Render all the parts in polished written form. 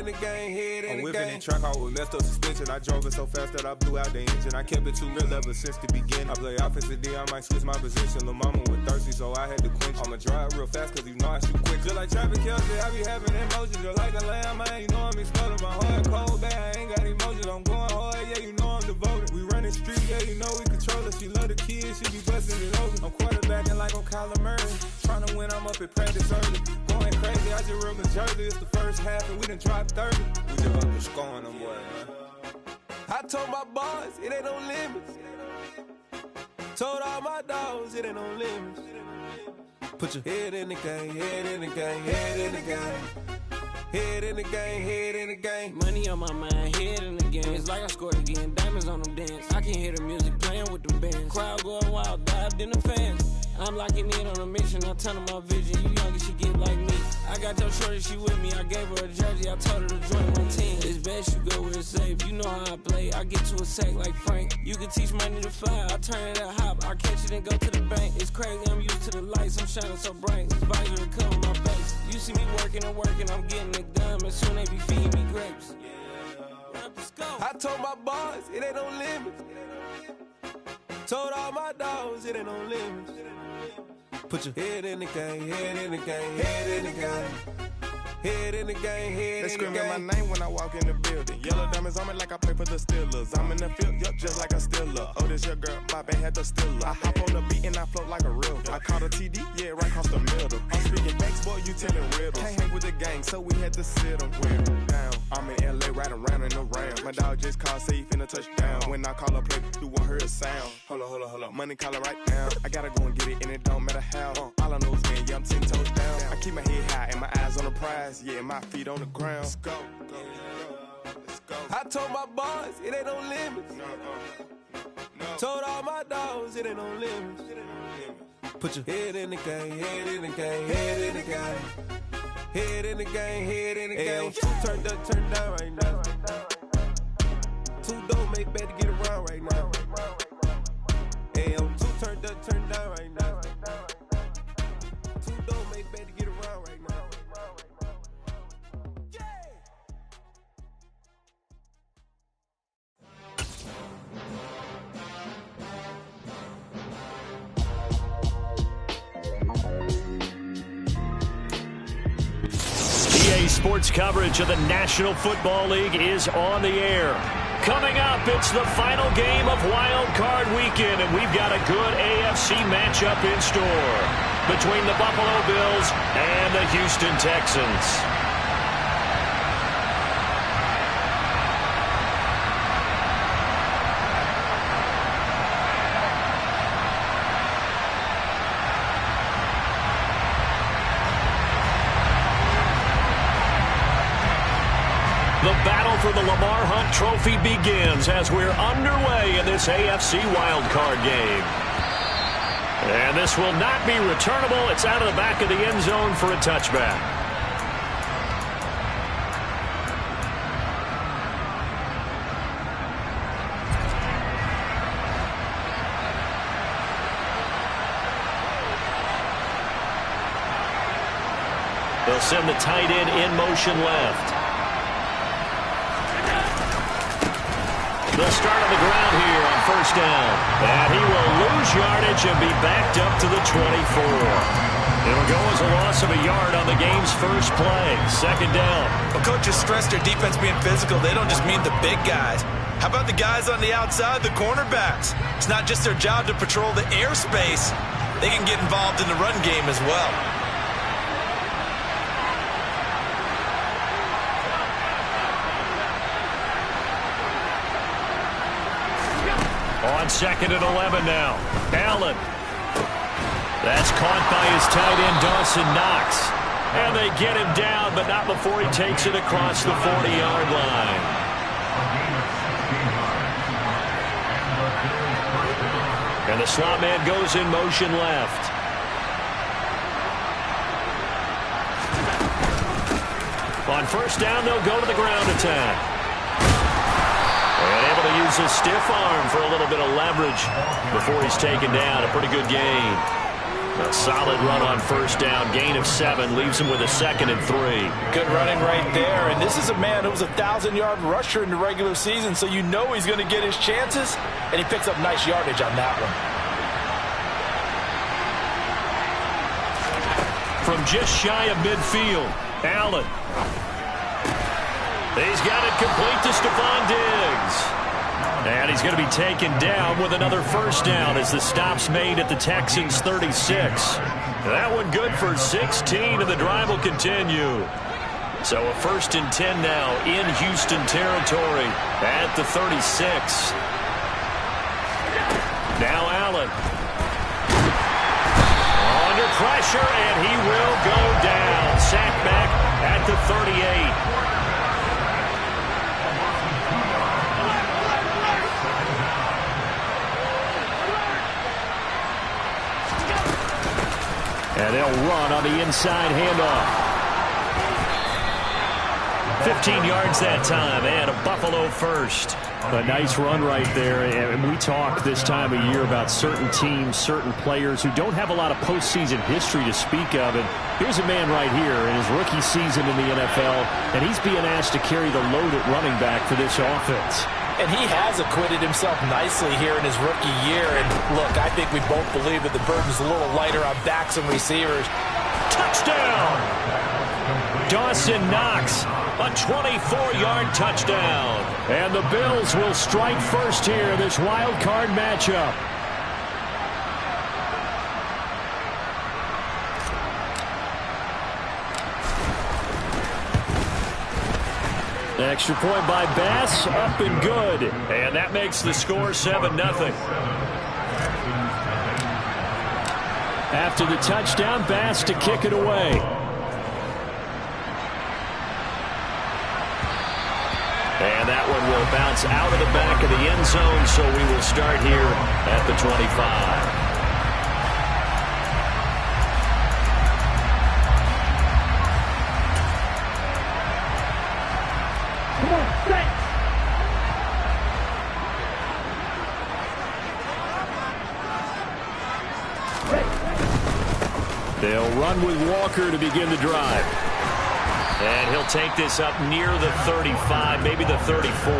in the game, head in the game. I'm whipping and track out with messed up suspension. I drove it so fast that I blew out the engine. I kept it too real ever since the beginning. I play offensive D, I might switch my position. Lil' mama was thirsty, so I had to quench. I'ma drive real fast, cause you know I shoot quick. Just like Travis Kelce, I be having emotions. Just like a lamb, man, you know I'm exploding. My heart cold, bad, I ain't got emotions. I'm going hard, yeah, you know I'm devoted. We running street, yeah, you know we control it. She love the kids, she be busting it over. I'm quarterbacking like I'm Kyler Murray. Trying to win, I'm up at practice early. Going crazy, I just real in Jersey. It's the first half and we done dropped 30. We just up to scoring them, boy, man. I told my boys, it ain't no limits. Told all my dogs, it ain't no limits. Put your head in the game, head in the game, head in the game. Head in the game, head in the game. Money on my mind, head in the game. It's like I scored again, diamonds on them dance. I can hear the music playing with the bands. Crowd going wild, dived in the fans. I'm locking in on a mission, I tell her my vision. You younger, she get like me. I got your shorty, she with me. I gave her a jersey, I told her to join my team. It's best you go where it's safe. You know how I play, I get to a sack like Frank. You can teach money to fly, I turn it up hop. I catch it and go to the bank. It's crazy, I'm used to the lights, I'm shining so bright. This visor cover my face. You see me working and working, I'm getting it done. And soon they be feeding me grapes. I told my boys, it ain't no limits. Told all my dogs, it ain't no limits. Put your head in the game, head in the game, head in the game. Head in the game, head in the game. They screaming my name when I walk in the building. Yellow diamonds on me like I play for the Steelers. I'm in the field, yup, just like a Steeler. Oh, this your girl, my band had the Steeler. I hop on the beat and I float like a real. I caught a TD, yeah, right across the middle. I'm speaking facts, boy, you telling riddles. Can't hang with the gang, so we had to sit them down. I'm in LA, riding round and around. My dog just called, say he finna touchdown. When I call a play, you won't hear a sound. Hold up, money caller right now. I gotta go and get it, and it don't matter how. All I know is man, yeah, I'm 10 toes down. I keep my head high and my eyes on the prize. Yeah, my feet on the ground. Let's go. Let's go. I told my boys, it ain't no limits. No. Told all my dogs, it ain't no limits. Put your head in the game, head in the game, head in the game. Head in the game, head in the game. Two turned up, turned down right now. Two dope make better get around right now. Two turned up, turned down right now. Two dope make better get around right now. Sports coverage of the National Football League is on the air. Coming up, it's the final game of Wild Card Weekend, and we've got a good AFC matchup in store between the Buffalo Bills and the Houston Texans. The battle for the Lamar Hunt Trophy begins as we're underway in this AFC wildcard game. And this will not be returnable. It's out of the back of the end zone for a touchback. They'll send the tight end in motion left. They'll start on the ground here on first down. And he will lose yardage and be backed up to the 24. It'll go as a loss of a yard on the game's first play. Second down. Well, coaches stress their defense being physical. They don't just mean the big guys. How about the guys on the outside, the cornerbacks? It's not just their job to patrol the airspace. They can get involved in the run game as well. On second and 11 now. Allen. That's caught by his tight end, Dawson Knox. And they get him down, but not before he takes it across the 40-yard line. And the slot man goes in motion left. On first down, they'll go to the ground attack. And able to use his stiff arm for a little bit of leverage before he's taken down. A pretty good gain. A solid run on first down. Gain of 7 leaves him with a 2nd and 3. Good running right there. And this is a man who was a 1,000-yard rusher in the regular season, so you know he's going to get his chances, and he picks up nice yardage on that one. From just shy of midfield, Allen. He's got it complete to Stephon Diggs. And he's going to be taken down with another first down as the stop's made at the Texans' 36. That one good for 16, and the drive will continue. So a 1st and 10 now in Houston territory at the 36. Now Allen. Under pressure, and he will go down. Sacked back at the 38. And they'll run on the inside handoff. 15 yards that time, and a Buffalo first. A nice run right there. And we talk this time of year about certain teams, certain players who don't have a lot of postseason history to speak of. And here's a man right here in his rookie season in the NFL, and he's being asked to carry the load at running back for this offense. And he has acquitted himself nicely here in his rookie year. And look, I think we both believe that the burden's a little lighter on backs and receivers. Touchdown! Dawson Knox, a 24-yard touchdown. And the Bills will strike first here in this wild card matchup. Extra point by Bass, up and good. And that makes the score 7-0. After the touchdown, Bass to kick it away. And that one will bounce out of the back of the end zone, so we will start here at the 25. They'll run with Walker to begin the drive. And he'll take this up near the 35, maybe the 34.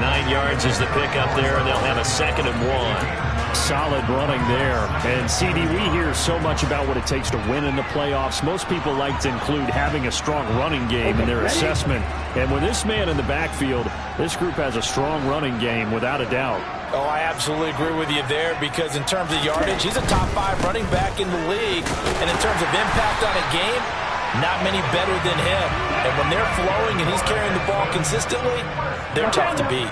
9 yards is the pickup there, and they'll have a 2nd and 1. Solid running there. And, CD, we hear so much about what it takes to win in the playoffs. Most people like to include having a strong running game in their assessment. And with this man in the backfield, this group has a strong running game without a doubt. Oh, I absolutely agree with you there, because in terms of yardage, he's a top 5 running back in the league. And in terms of impact on a game, not many better than him. And when they're flowing and he's carrying the ball consistently, they're tough to beat.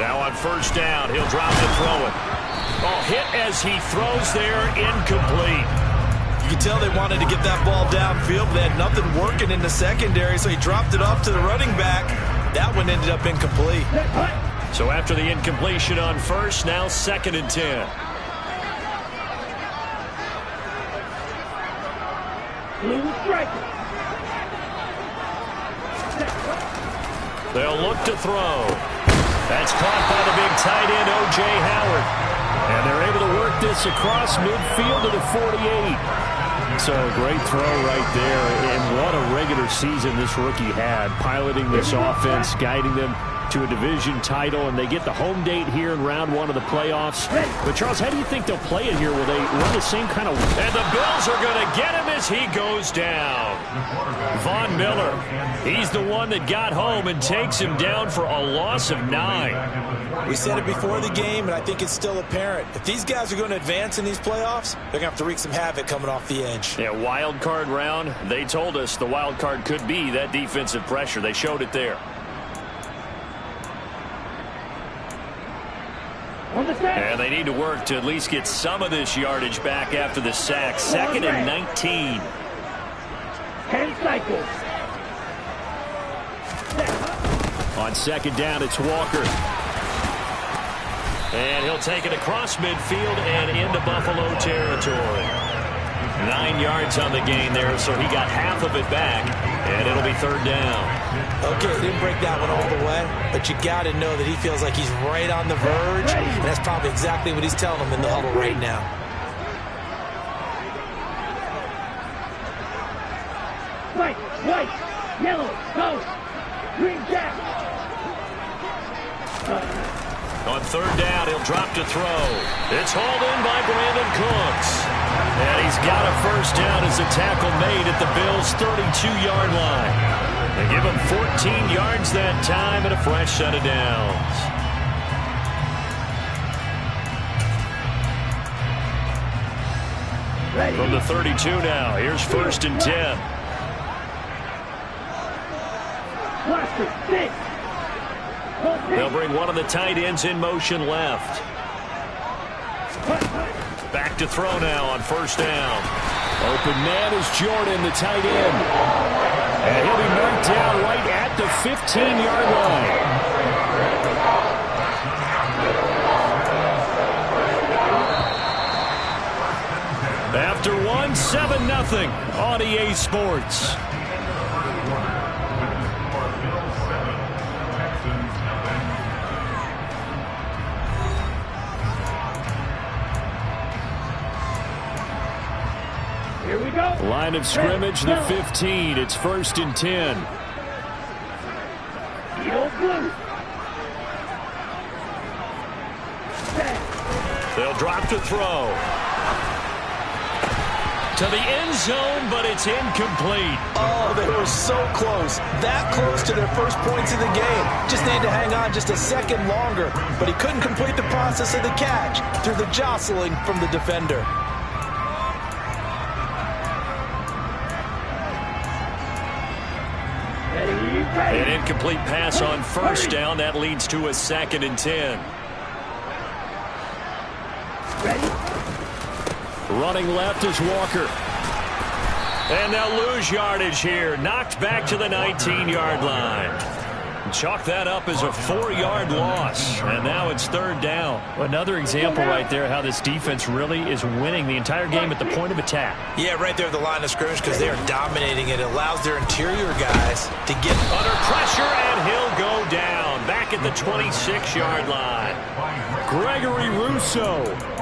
Now on first down, he'll drop to throw it. Oh, hit as he throws there, incomplete. You can tell they wanted to get that ball downfield, but they had nothing working in the secondary, so he dropped it off to the running back. That one ended up incomplete. So after the incompletion on first, now 2nd and 10. They'll look to throw. That's caught by the big tight end, O.J. Howard. And they're able to work this across midfield to the 48. So a great throw right there. And what a regular season this rookie had, piloting this offense, guiding them to a division title, and they get the home date here in round 1 of the playoffs. But, Charles, how do you think they'll play it here? Will they run the same kind of... And the Bills are going to get him as he goes down. Von Miller, he's the one that got home and takes him down for a loss of 9. We said it before the game, and I think it's still apparent. If these guys are going to advance in these playoffs, they're going to have to wreak some havoc coming off the edge. Yeah, wild card round. They told us the wild card could be that defensive pressure. They showed it there. And they need to work to at least get some of this yardage back after the sack. 2nd and 19. 10 cycles. On 2nd down, it's Walker. And he'll take it across midfield and into Buffalo territory. 9 yards on the gain there, so he got half of it back, and it'll be third down. Okay, didn't break that one all the way, but you got to know that he feels like he's right on the verge, and that's probably exactly what he's telling them in the huddle right now. White, yellow, go, green jack. On third down, he'll drop to throw. It's hauled in by Brandon Cooks. And he's got a first down as the tackle made at the Bills' 32-yard line. They give him 14 yards that time and a fresh set of downs. Ready. From the 32 now, here's first and 10. Cluster, sit. They'll bring one of the tight ends in motion left. Back to throw now on first down. Open man is Jordan, the tight end. And he'll be knocked down right at the 15-yard line. After one, 7-0 on EA Sports. Here we go. Line of scrimmage, the 15. It's first and 10. Yellow blue. They'll drop to throw. To the end zone, but it's incomplete. Oh, they were so close. That close to their first points of the game. Just needed to hang on just a second longer. But he couldn't complete the process of the catch through the jostling from the defender. An incomplete pass on first down. That leads to a 2nd and 10. Ready. Running left is Walker. And they'll lose yardage here. Knocked back to the 19-yard line. Chalk that up as a 4-yard loss. And now it's third down. Another example right there how this defense really is winning the entire game at the point of attack. Yeah, right there at the line of scrimmage because they are dominating it. It allows their interior guys to get Under pressure, and he'll go down. Back at the 26-yard line. Gregory Rousseau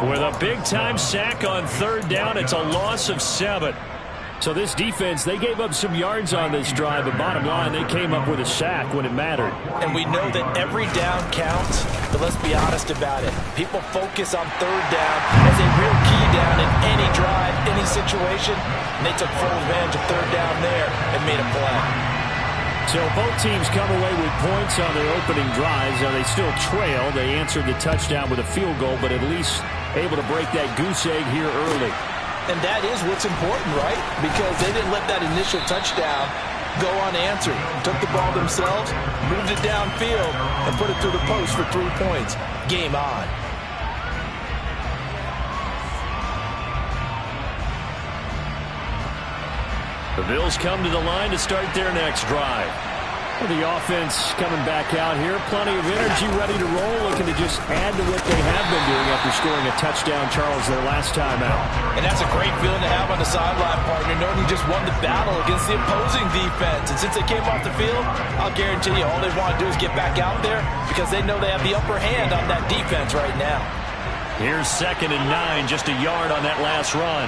with a big-time sack on third down. It's a loss of 7. So this defense, they gave up some yards on this drive, but bottom line, they came up with a sack when it mattered. And we know that every down counts, but let's be honest about it. People focus on third down as a real key down in any drive, any situation, and they took full advantage of third down there and made a play. So both teams come away with points on their opening drives. Now they still trail. They answered the touchdown with a field goal, but at least able to break that goose egg here early. And that is what's important, right? Because they didn't let that initial touchdown go unanswered. Took the ball themselves, moved it downfield, and put it through the post for 3 points. Game on. The Bills come to the line to start their next drive. The offense coming back out here. Plenty of energy, ready to roll, looking to just add to what they have been doing after scoring a touchdown, Charles, their last time out. And that's a great feeling to have on the sideline, partner, knowing you just won the battle against the opposing defense. And since they came off the field, I'll guarantee you all they want to do is get back out there because they know they have the upper hand on that defense right now. Here's 2nd and 9, just a yard on that last run.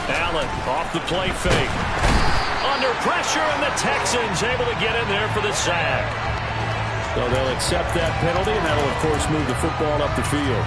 Allen off the play fake. Under pressure, and the Texans able to get in there for the sack. So they'll accept that penalty, and that'll, of course, move the football up the field.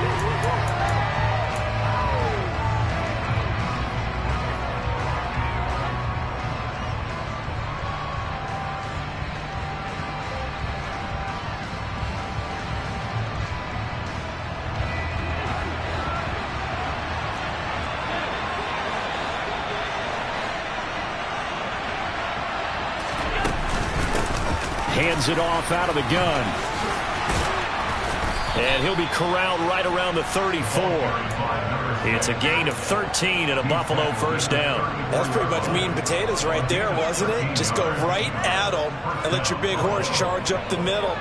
Hands it off out of the gun. And he'll be corralled right around the 34. It's a gain of 13 and a Buffalo first down. That's pretty much meat and potatoes right there, wasn't it? Just go right at them and let your big horse charge up the middle.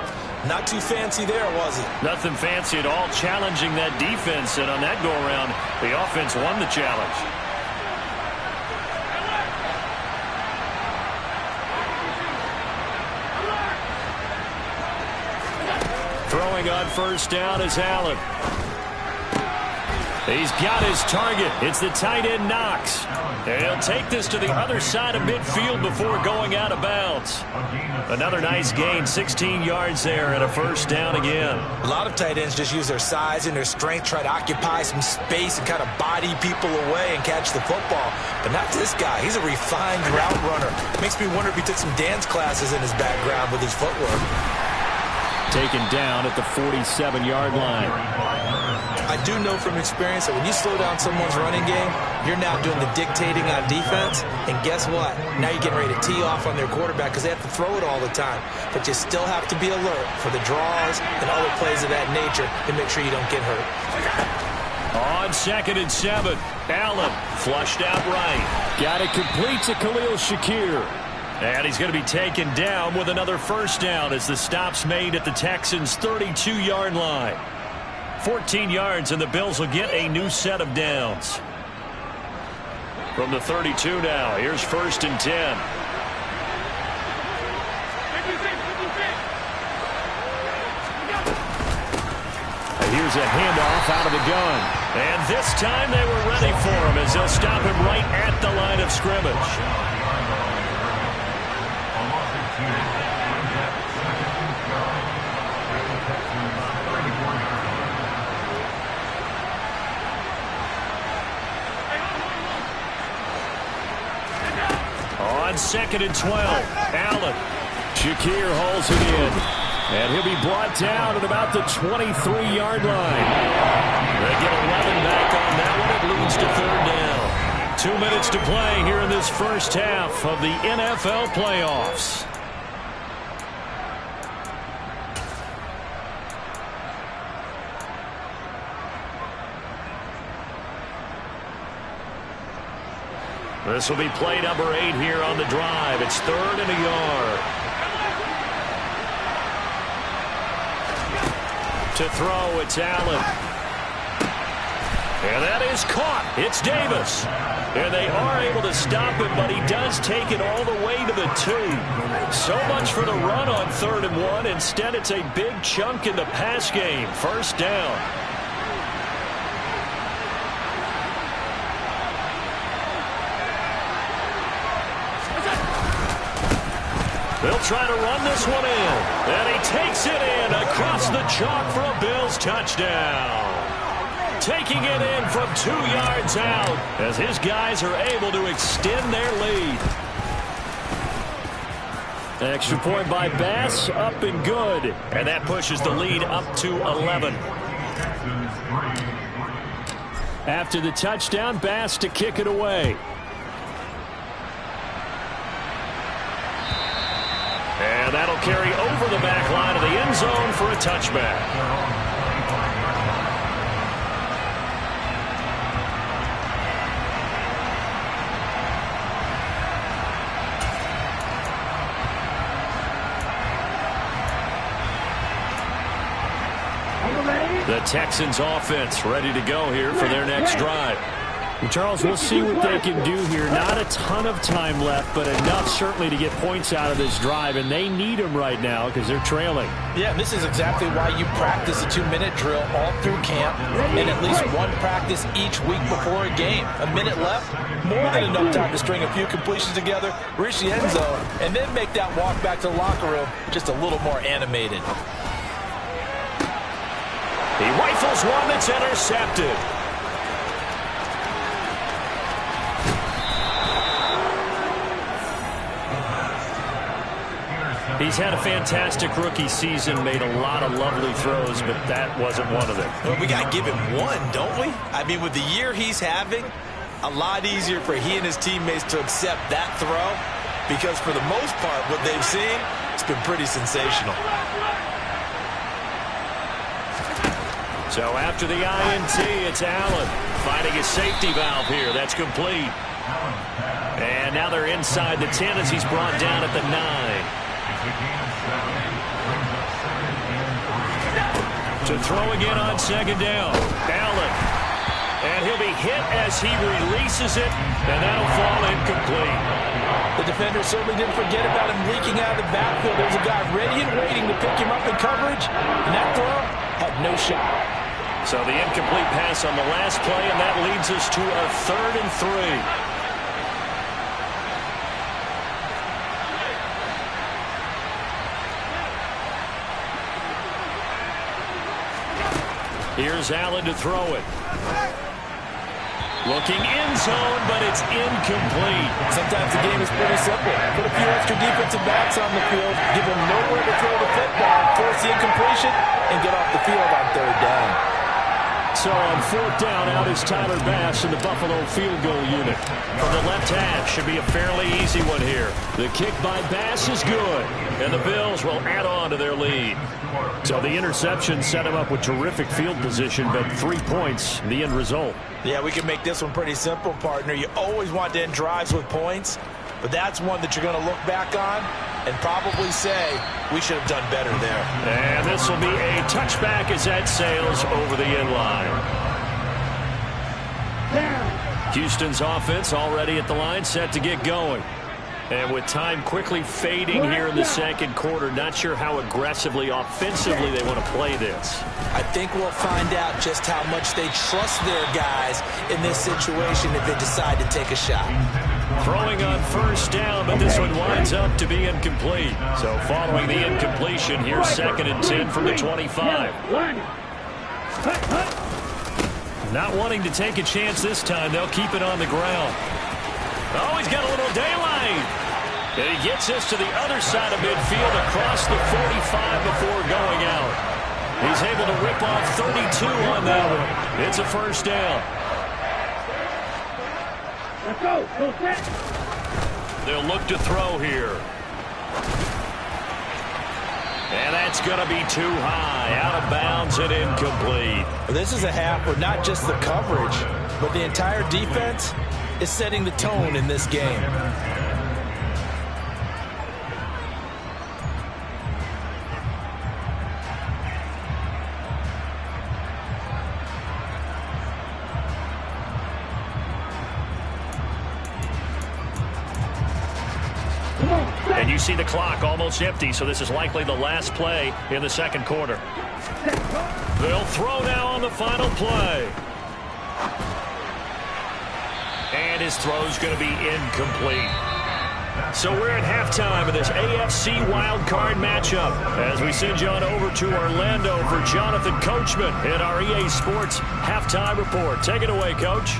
Not too fancy there, was it? Nothing fancy at all, challenging that defense. And on that go-around, the offense won the challenge. throwing on first down is Allen. He's got his target. It's the tight end Knox. And he'll take this to the other side of midfield before going out of bounds. Another nice gain, 16 yards there, and a first down again. A lot of tight ends just use their size and their strength, try to occupy some space and kind of body people away and catch the football. But not this guy. He's a refined route runner. Makes me wonder if he took some dance classes in his background with his footwork. Taken down at the 47-yard line. I do know from experience that when you slow down someone's running game, you're now doing the dictating on defense. And guess what? Now you're getting ready to tee off on their quarterback because they have to throw it all the time. But you still have to be alert for the draws and other plays of that nature to make sure you don't get hurt. On 2nd and 7, Allen flushed out right. Got it complete to Khalil Shakir. And he's going to be taken down with another first down as the stop's made at the Texans' 32-yard line. 14 yards, and the Bills will get a new set of downs. From the 32 now, here's 1st and 10. Here's a handoff out of the gun. And this time they were ready for him as they'll stop him right at the line of scrimmage. On 2nd and 12, Allen. Shakir hauls it in. And he'll be brought down at about the 23-yard line. They get 11 back on that one. It leads to 3rd down. 2 minutes to play here in this first half of the NFL playoffs. This will be play number 8 here on the drive. It's 3rd and a yard. To throw, it's Allen. And that is caught. It's Davis. And they are able to stop him, but he does take it all the way to the 2. So much for the run on 3rd and 1. Instead, it's a big chunk in the pass game. First down. They'll try to run this one in. And he takes it in across the chalk for a Bills touchdown. Taking it in from 2 yards out as his guys are able to extend their lead. Extra point by Bass, up and good. And that pushes the lead up to 11. After the touchdown, Bass to kick it away. And that'll carry over the back line of the end zone for a touchback. The Texans offense ready to go here for their next drive. And Charles, we'll see what they can do here. Not a ton of time left, but enough certainly to get points out of this drive, and they need them right now because they're trailing. Yeah, and this is exactly why you practice a 2-minute drill all through camp and at least one practice each week before a game. A minute left, more than enough time to string a few completions together, reach the end zone, and then make that walk back to the locker room just a little more animated. He rifles one that's intercepted. He's had a fantastic rookie season, made a lot of lovely throws, but that wasn't one of them. Well, we got to give him one, don't we? I mean, with the year he's having, a lot easier for he and his teammates to accept that throw because for the most part, what they've seen, it's been pretty sensational. So after the INT, it's Allen finding a safety valve here. That's complete. And now they're inside the 10 as he's brought down at the 9. To throw again on 2nd down. Allen. And he'll be hit as he releases it, and that'll fall incomplete. The defender certainly didn't forget about him leaking out of the backfield. There's a guy ready and waiting to pick him up in coverage, and that throw had no shot. So the incomplete pass on the last play, and that leads us to a 3rd and 3. Here's Allen to throw it. Looking end zone, but it's incomplete. Sometimes the game is pretty simple. Put a few extra defensive backs on the field, give them nowhere to throw the football, force the incompletion, and get off the field on 3rd down. So on 4th down, out is Tyler Bass in the Buffalo field goal unit. From the left hash, should be a fairly easy one here. The kick by Bass is good, and the Bills will add on to their lead. So the interception set him up with terrific field position, but 3 points, the end result. Yeah, we can make this one pretty simple, partner. You always want to end drives with points, but that's one that you're going to look back on and probably say, we should have done better there. And this will be a touchback as that sails over the end line. Houston's offense already at the line, set to get going. And with time quickly fading here in the second quarter, not sure how aggressively, offensively they want to play this. I think we'll find out just how much they trust their guys in this situation if they decide to take a shot. Throwing on 1st down, but this one winds up to be incomplete. So following the incompletion, here's 2nd and 10 from the 25. Not wanting to take a chance this time, they'll keep it on the ground. Oh, he's got a little daylight. And he gets us to the other side of midfield across the 45 before going out. He's able to rip off 32 on that one. It's a 1st down. Let's go. Go set. They'll look to throw here. And that's going to be too high. Out of bounds and incomplete. This is a half where not just the coverage, but the entire defense is setting the tone in this game. And you see the clock almost empty, so this is likely the last play in the second quarter. They'll throw now on the final play. And his throw's going to be incomplete. So we're at halftime of this AFC wildcard matchup as we send you on over to Orlando for Jonathan Coachman in our EA Sports halftime report. Take it away, Coach.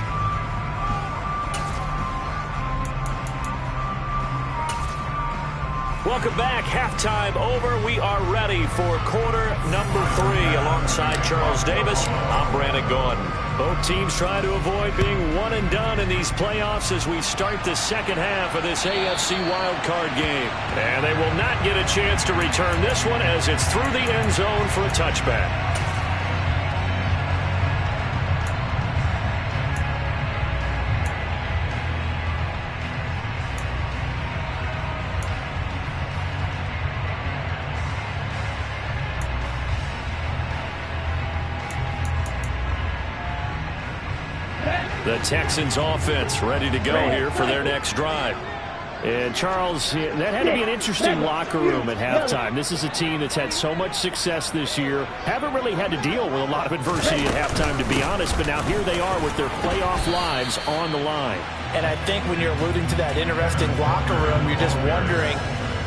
Welcome back. Halftime over. We are ready for quarter number 3 alongside Charles Davis. I'm Brandon Gordon. Both teams trying to avoid being one and done in these playoffs as we start the second half of this AFC wildcard game. And they will not get a chance to return this one as it's through the end zone for a touchback. The Texans offense ready to go here for their next drive. And Charles, that had to be an interesting locker room at halftime. This is a team that's had so much success this year. Haven't really had to deal with a lot of adversity at halftime, to be honest. But now here they are with their playoff lives on the line. And I think when you're alluding to that interesting locker room, you're just wondering,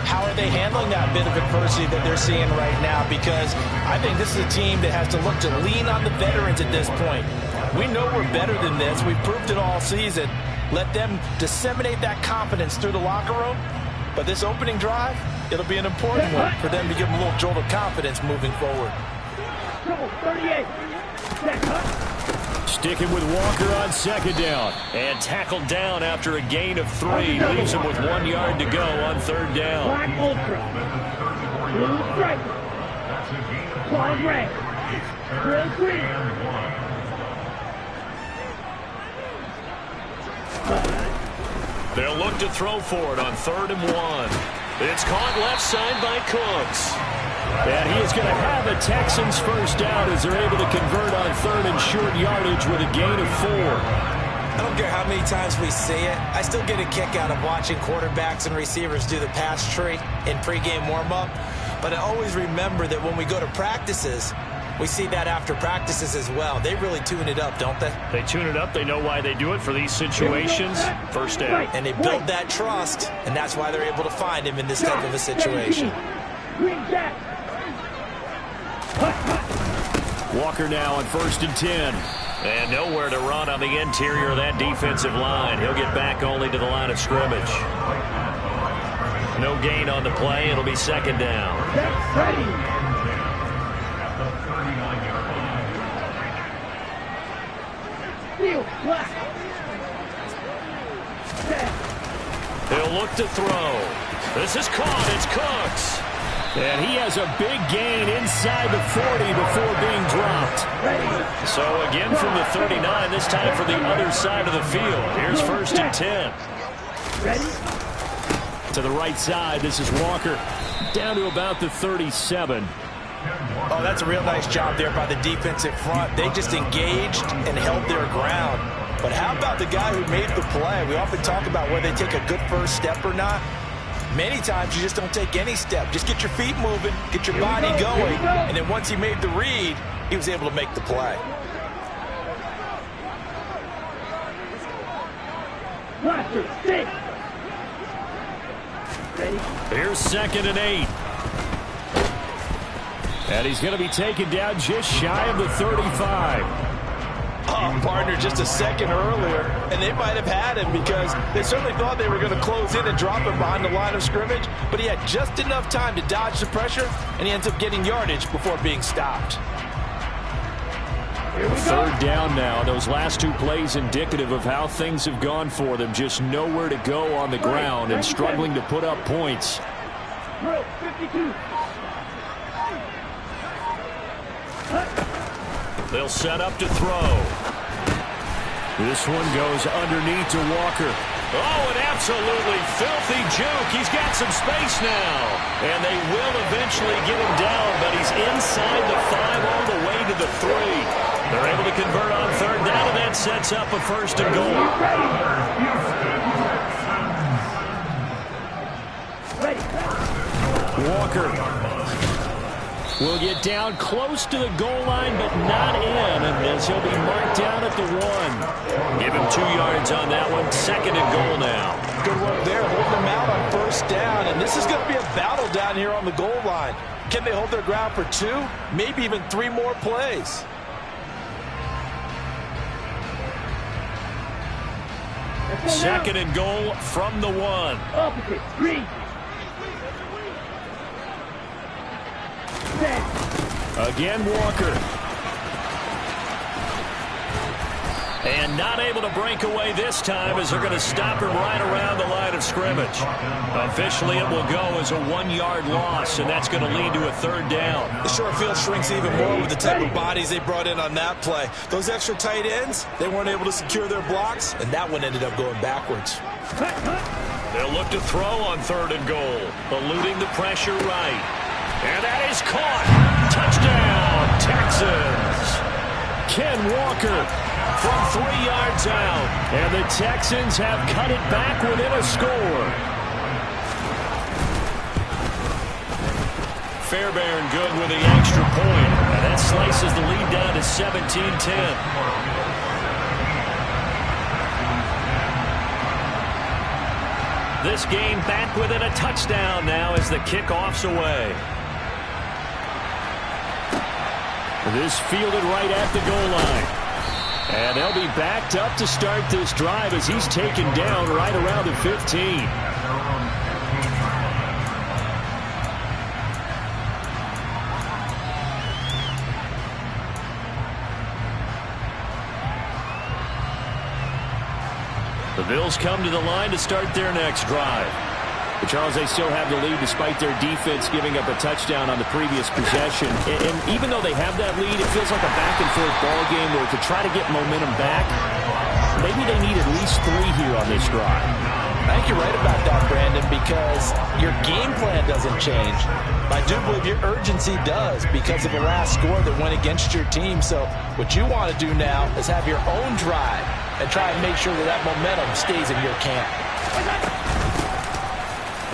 how are they handling that bit of adversity that they're seeing right now? Because I think this is a team that has to look to lean on the veterans at this point. We know we're better than this. We've proved it all season. Let them disseminate that confidence through the locker room. But this opening drive, it'll be an important one for them to give them a little jolt of confidence moving forward. 38. Sticking with Walker on second down. And tackled down after a gain of 3. Leaves him with 1 yard to go on third down. Black ultra. Blue stripe. Claw red. Grill green. They'll look to throw for it on 3rd and 1. It's caught left side by Cooks. And he is going to have a Texans first down as they're able to convert on 3rd and short yardage with a gain of 4. I don't care how many times we see it. I still get a kick out of watching quarterbacks and receivers do the pass tree in pregame warm-up. But I always remember that when we go to practices, we see that after practices as well. They really tune it up, don't they? They tune it up. They know why they do it for these situations. First down. And they build that trust, and that's why they're able to find him in this type of a situation. Walker now on 1st and 10. And nowhere to run on the interior of that defensive line. He'll get back only to the line of scrimmage. No gain on the play. It'll be 2nd down. He'll look to throw. This is caught. It's Cooks. And he has a big gain inside the 40 before being dropped. So again from the 39, this time for the other side of the field. Here's 1st and 10. To the right side, this is Walker. Down to about the 37. Oh, that's a real nice job there by the defensive front. They just engaged and held their ground. But how about the guy who made the play? We often talk about whether they take a good first step or not. Many times you just don't take any step. Just get your feet moving, get your body going, and then once he made the read, he was able to make the play. Here's 2nd and 8. And he's going to be taken down just shy of the 35. Oh, partner, just a second earlier, and they might have had him because they certainly thought they were going to close in and drop him behind the line of scrimmage, but he had just enough time to dodge the pressure, and he ends up getting yardage before being stopped. 3rd down now. Those last 2 plays indicative of how things have gone for them. Just nowhere to go on the ground and struggling to put up points. They'll set up to throw. This one goes underneath to Walker. Oh, an absolutely filthy juke. He's got some space now. And they will eventually get him down, but he's inside the 5 all the way to the 3. They're able to convert on 3rd down, and that sets up a 1st and goal. Walker will get down close to the goal line, but not in, and as he'll be marked down at the 1. Give him 2 yards on that one. 2nd and goal now. Good work there, holding them out on 1st down, and this is going to be a battle down here on the goal line. Can they hold their ground for 2, maybe even 3 more plays? Second and goal from the 1. Opposite, green. Again, Walker. And not able to break away this time as they're going to stop him right around the line of scrimmage. Officially, it will go as a 1-yard loss, and that's going to lead to a 3rd down. The short field shrinks even more with the type of bodies they brought in on that play. Those extra tight ends, they weren't able to secure their blocks, and that one ended up going backwards. They'll look to throw on 3rd and goal, eluding the pressure right. And that is caught. Touchdown, Texans. Ken Walker from 3 yards out. And the Texans have cut it back within a score. Fairbairn good with the extra point. And that slices the lead down to 17-10. This game back within a touchdown now as the kickoff's away. This fielded right at the goal line. And they'll be backed up to start this drive as he's taken down right around the 15. The Bills come to the line to start their next drive. But Charles, they still have the lead despite their defense giving up a touchdown on the previous possession. And even though they have that lead, it feels like a back-and-forth ball game where to try to get momentum back, maybe they need at least 3 here on this drive. I think you're right about that, Brandon, because your game plan doesn't change. I do believe your urgency does because of the last score that went against your team. So what you want to do now is have your own drive and try and make sure that that momentum stays in your camp.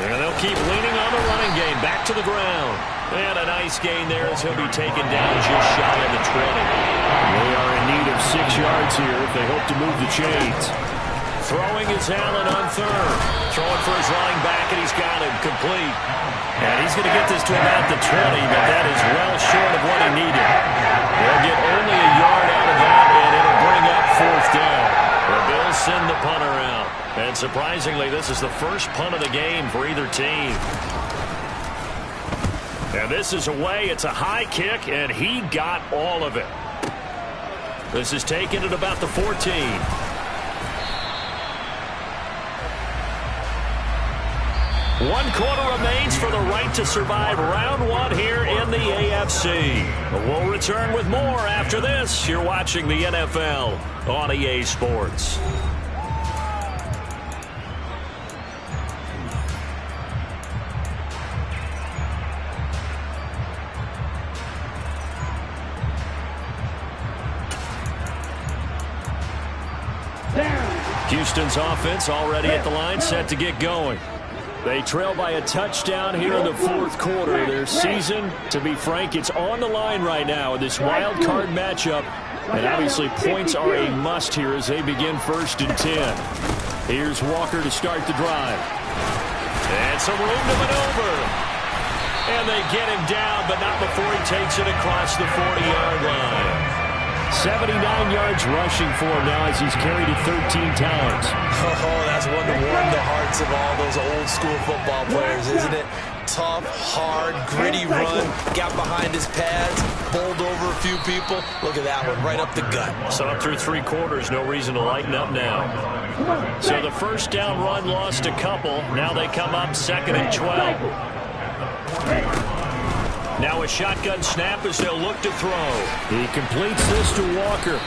And they'll keep leaning on the running game. Back to the ground. And a nice gain there as he'll be taken down just shy of the 20. They are in need of 6 yards here if they hope to move the chains. Throwing is Allen on third. Throwing for his running back, and he's got him complete. And he's going to get this to about the 20, but that is well short of what he needed. They'll get only a yard out of that, and it'll bring up 4th down. The Bills send the punter out. And surprisingly, this is the first punt of the game for either team. And this is away. It's a high kick, and he got all of it. This is taken at about the 14. 1 quarter remains for the right to survive round 1 here in the AFC. We'll return with more after this. You're watching the NFL on EA Sports. Houston's offense already at the line, set to get going. They trail by a touchdown here in the 4th quarter. Their season, to be frank, it's on the line right now in this wild card matchup. And obviously points are a must here as they begin 1st and 10. Here's Walker to start the drive. And some room to maneuver. And they get him down, but not before he takes it across the 40-yard line. 79 yards rushing for him now as he's carried it 13 times. Oh, that's one to warm the hearts of all those old school football players, isn't it? Tough, hard, gritty run, got behind his pads, bowled over a few people. Look at that one, right up the gut. So through 3 quarters, no reason to lighten up now. So the 1st down run lost a couple. Now they come up 2nd and 12. Now a shotgun snap as they'll look to throw. He completes this to Walker.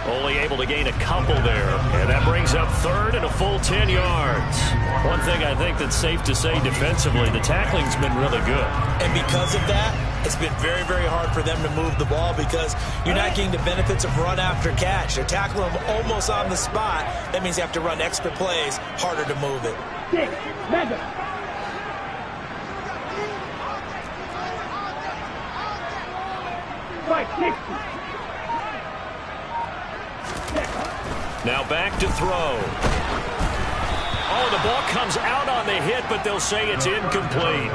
Only able to gain a couple there. And that brings up 3rd and a full 10 yards. One thing I think that's safe to say defensively, the tackling's been really good. And because of that, it's been very, very hard for them to move the ball because you're not getting the benefits of run after catch. They're tackling them almost on the spot. That means you have to run extra plays, harder to move it. Now back to throw. Oh, the ball comes out on the hit, but they'll say it's incomplete.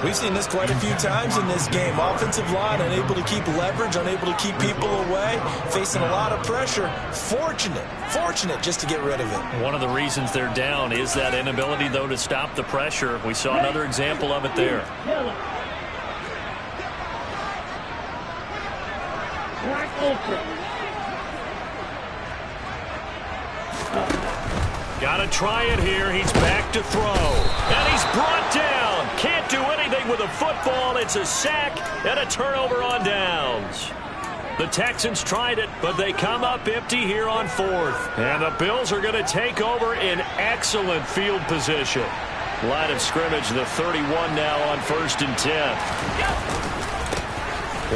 We've seen this quite a few times in this game. Offensive line unable to keep leverage, unable to keep people away, facing a lot of pressure. Fortunate just to get rid of it. One of the reasons they're down is that inability, though, to stop the pressure. We saw another example of it there. Gotta try it here. He's back to throw. And he's brought down. Can't do anything with a football. It's a sack and a turnover on downs. The Texans tried it, but they come up empty here on 4th. And the Bills are going to take over in excellent field position. Line of scrimmage, the 31 now on 1st and 10.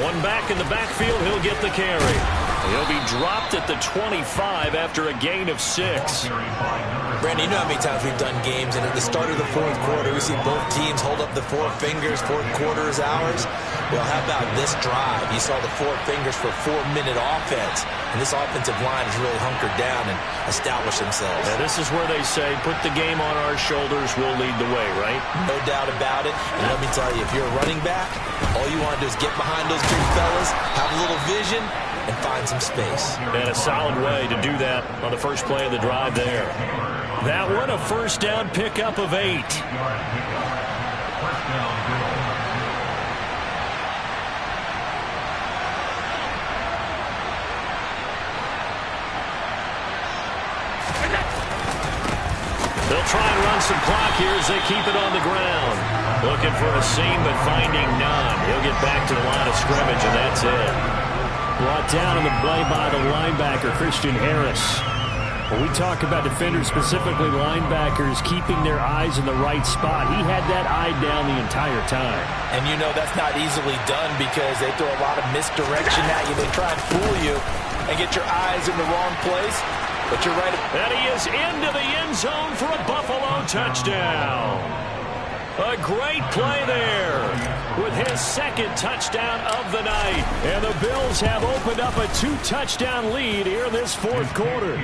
One back in the backfield, he'll get the carry. He'll be dropped at the 25 after a gain of 6. Brandon, you know how many times we've done games, and at the start of the 4th quarter, we see both teams hold up the 4 fingers, 4th quarter is ours. Well, how about this drive? You saw the 4 fingers for 4-minute offense, and this offensive line has really hunkered down and established themselves. Now, this is where they say, put the game on our shoulders, we'll lead the way, right? No doubt about it. And let me tell you, if you're a running back, all you want to do is get behind those big fellas, have a little vision, and find some space. And a solid way to do that on the first play of the drive there. That one, a 1st down pickup of 8. They'll try and run some clock here as they keep it on the ground. Looking for a seam, but finding none. He'll get back to the line of scrimmage, and that's it. Brought down on the play by the linebacker, Christian Harris. When we talk about defenders, specifically linebackers, keeping their eyes in the right spot, he had that eye down the entire time. And you know that's not easily done because they throw a lot of misdirection at you. They try and fool you. and get your eyes in the wrong place. But you're right. And he is into the end zone for a Buffalo touchdown. A great play there with his second touchdown of the night. And the Bills have opened up a 2-touchdown lead here in this fourth quarter.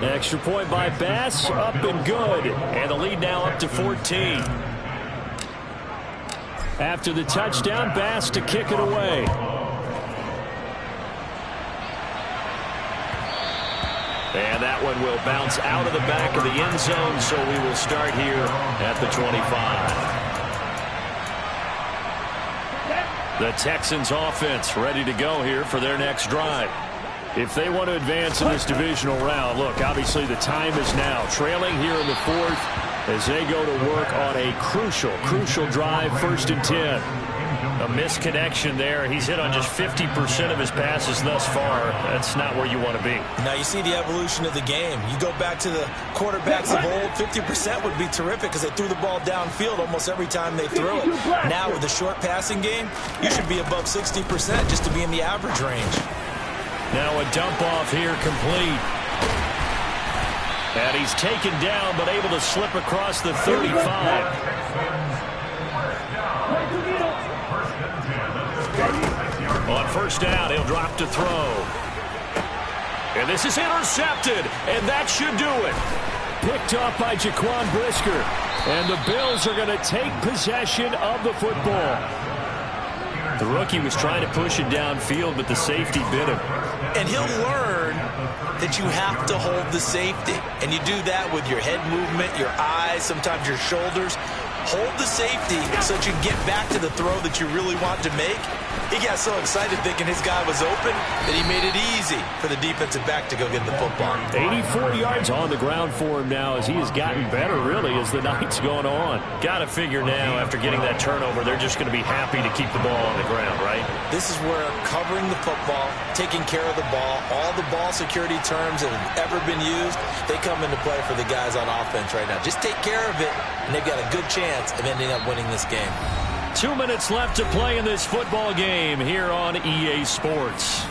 Extra point by Bass, up and good. And the lead now up to 14. After the touchdown, Bass to kick it away. And that one will bounce out of the back of the end zone, so we will start here at the 25. The Texans offense ready to go here for their next drive. If they want to advance in this divisional round, look, obviously the time is now. Trailing here in the fourth as they go to work on a crucial drive, 1st and 10. A misconnection there. He's hit on just 50% of his passes thus far. That's not where you want to be. Now you see the evolution of the game. You go back to the quarterbacks of old, 50% would be terrific because they threw the ball downfield almost every time they threw it. Now with the short passing game, you should be above 60% just to be in the average range. Now a dump off here complete. And he's taken down but able to slip across the 35. On 1st down, he'll drop to throw. And this is intercepted, and that should do it. Picked off by Jaquan Brisker. And the Bills are going to take possession of the football. The rookie was trying to push it downfield, but the safety bit him. And he'll learn that you have to hold the safety. And you do that with your head movement, your eyes, sometimes your shoulders. Hold the safety so that you can get back to the throw that you really want to make. He got so excited thinking his guy was open that he made it easy for the defensive back to go get the football. 84 yards on the ground for him now as he has gotten better, really, as the night's going on. Got to figure now, after getting that turnover, they're just going to be happy to keep the ball on the ground, right? This is where covering the football, taking care of the ball, all the ball security terms that have ever been used, they come into play for the guys on offense right now. Just take care of it, and they've got a good chance of ending up winning this game. 2 minutes left to play in this football game here on EA Sports.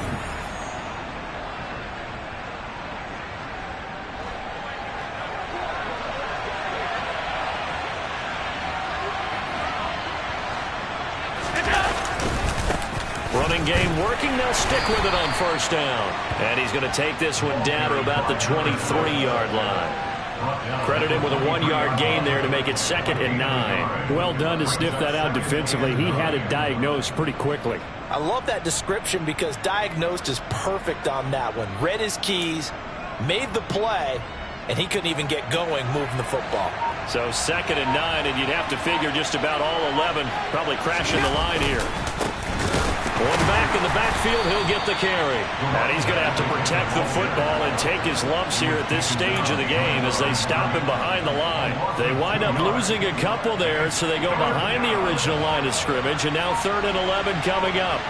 Running game working. They'll stick with it on 1st down. And he's going to take this one down to about the 23-yard line. Credit him with a 1-yard gain there to make it 2nd and 9. Well done to sniff that out defensively. He had it diagnosed pretty quickly. I love that description because diagnosed is perfect on that one. Read his keys, made the play, and he couldn't even get going moving the football. So 2nd and 9, and you'd have to figure just about all 11 probably crashing the line here. One back in the backfield, he'll get the carry. And he's going to have to protect the football and take his lumps here at this stage of the game as they stop him behind the line. They wind up losing a couple there, so they go behind the original line of scrimmage, and now 3rd and 11 coming up.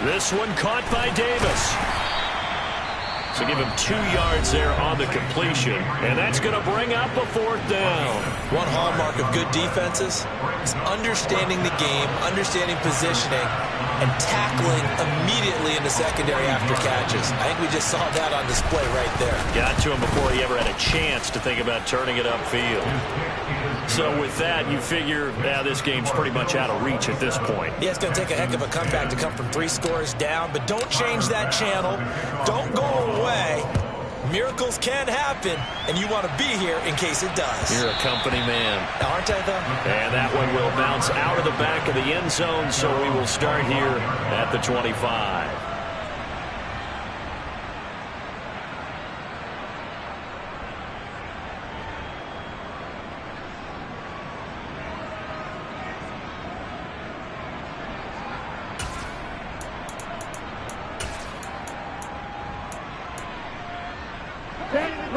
This one caught by Davis. So give him 2 yards there on the completion. And that's going to bring up a 4th down. One hallmark of good defenses is understanding the game, understanding positioning, and tackling immediately in the secondary after catches. I think we just saw that on display right there. Got to him before he ever had a chance to think about turning it upfield. So with that, you figure now this game's pretty much out of reach at this point. Yeah, it's going to take a heck of a comeback to come from 3 scores down, but don't change that channel. Don't go away. Miracles can happen, and you want to be here in case it does. You're a company man. Aren't I, though? And that one will bounce out of the back of the end zone, so we will start here at the 25.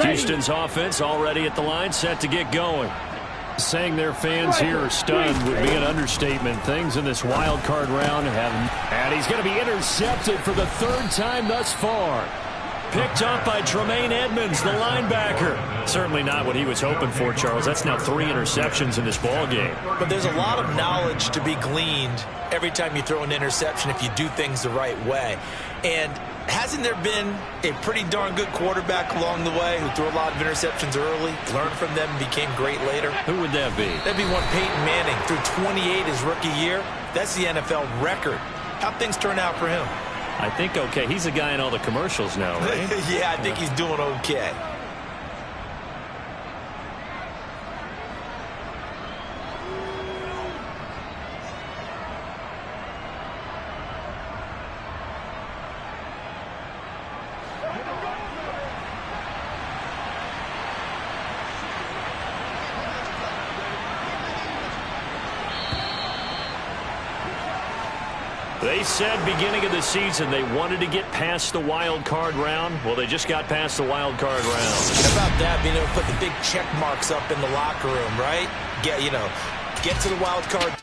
Houston's offense already at the line, set to get going. Saying their fans here are stunned would be an understatement. Things in this wild card round have... And he's going to be intercepted for the 3rd time thus far. Picked up by Tremaine Edmonds, the linebacker. Certainly not what he was hoping for, Charles. That's now 3 interceptions in this ball game. But there's a lot of knowledge to be gleaned every time you throw an interception if you do things the right way. And hasn't there been a pretty darn good quarterback along the way who threw a lot of interceptions early, learned from them, and became great later? Who would that be? That'd be one Peyton Manning. Threw 28 his rookie year. That's the NFL record. How'd things turn out for him? I think okay. He's a guy in all the commercials now, right? Yeah, I think he's doing okay. They said beginning of the season they wanted to get past the wild card round. Well, they just got past the wild card round. How about that, being able to put the big check marks up in the locker room, right? Get to the wild card